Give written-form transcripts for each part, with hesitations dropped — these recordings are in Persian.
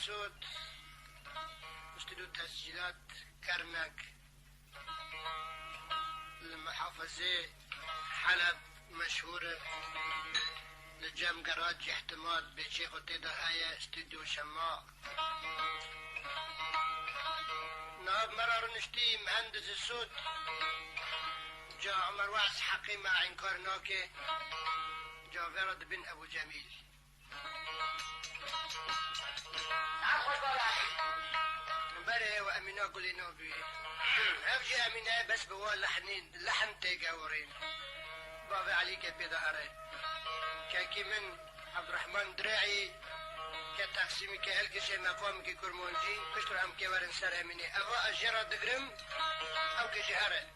الصوت استوديو تسجيلات كرمك المحافظة حلب مشهورة لجام جراج احتمال بشيخ وتدهاية استوديو شماع نائب مرار نشتي مهندس الصوت جا عمر وعس حقي مع عين كارناكي جا فرد بن أبو جميل مباري وأمينة قولينا بي أفجي أمينة بس بوا لحن تيقاورين بابا عليك بظهرين كاكي من عبد الرحمن دراعي كتقسيمي كهلكشي مقام كي كرمونجي كشتر أم كيوارن سر أمينة أغا أجيرا دقرم أو كجهارة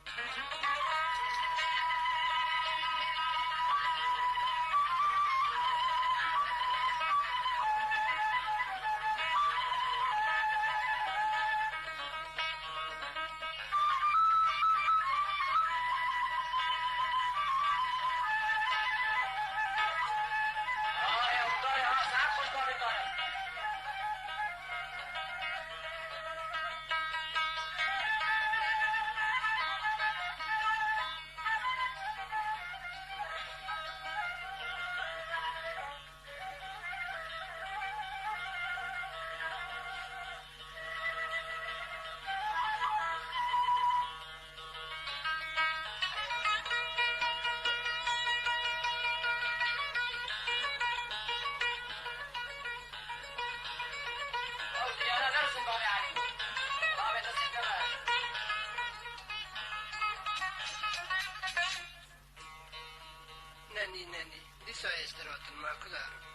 ناني دي سايس درات الماكلار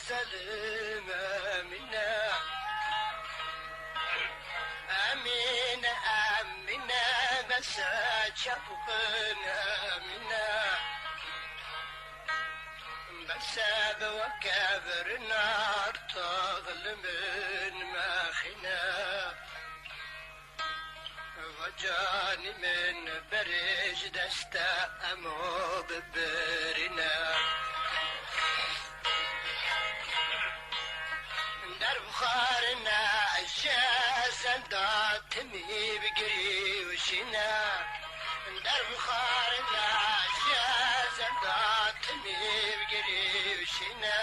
سلم أمينة بس شافونا منا بس بوكابر نار تغل من ماخنا وجاني من برج دستا أمو ببرنا در بخارنا الشاسن داتني بقري وشنا در بخارنا الشاسن داتني بقري وشنا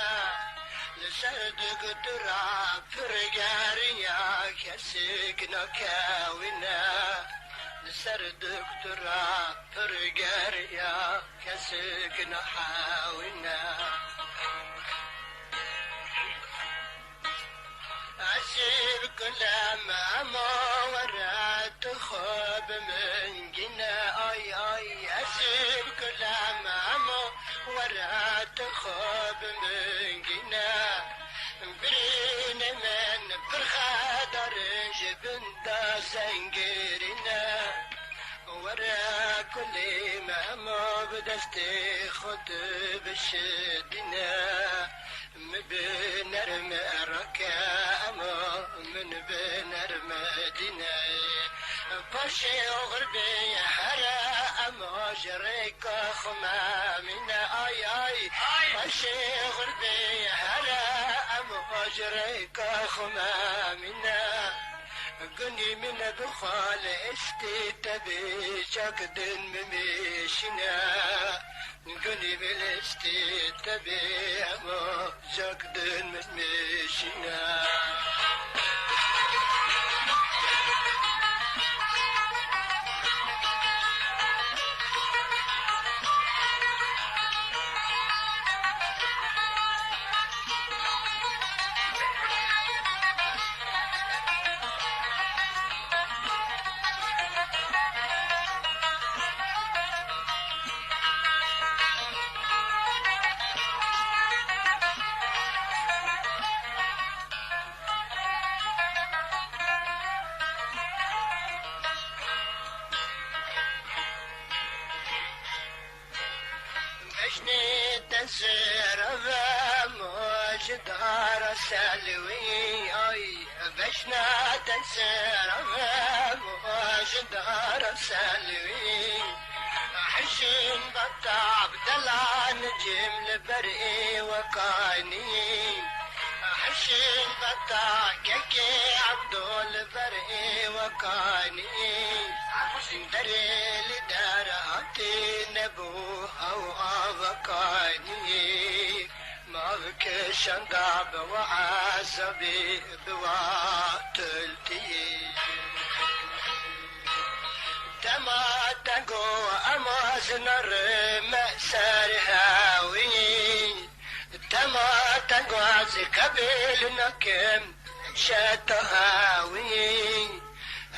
لسرد قدرا فرقاريا كسكنا كاونا لسرد قدرا فرقاريا كسكنا حاونا أسيب كل ما ورات خوب من جنا أي أسيب كل ما ورات خوب من جنا برين من برخادر جبن دا سنجرنا ورا كل ما بدستي خد بشدنا مبنرم ماشي غربي هلا مهاجرك خمامنا اي ماشي غربي هلا مهاجرك خمامنا قني من دخال اشتي تبي شكد ممشينا قني من اشتي تبي شكد ممشينا بشني تسير موج دار سلوي اي بشنا تسير موج دار سلوي حشين بطاب دلان جمل برئي وقاني حشين بطا كيكي عبدول برئي وقاني دري لداراتي نبو او افقاني ما بك شنقاب وعصبي بواتلتي تما تقو امازنر مأسار هاوي تما تقواز قبل نكم شاتهاوي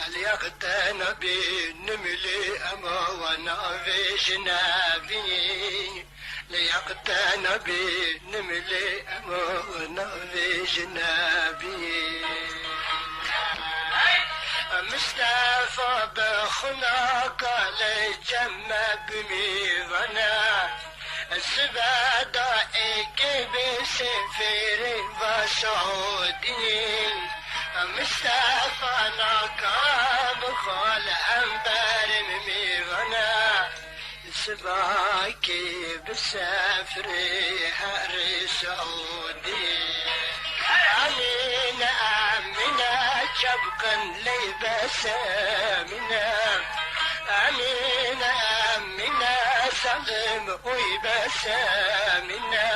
اليقتنا بنملي أما وانا في جنابي ليقتنا بنملي أما وانا في جنابي مصطفى بخناق لجمع بميغنا السبادة ايكي بسفير وسعودين مصطفى نقاب خال أنبار ميغنا سباكي بسافري هاري سعودي أمينة أمينة شبقا ليبس أمينة أمينة أمينة سلم ويبس أمينة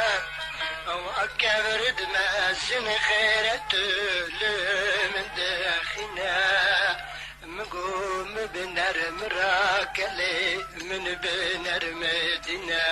وأكبر دماسن خيرت من داخنا مقوم بنر مراكلي من بنر مدينة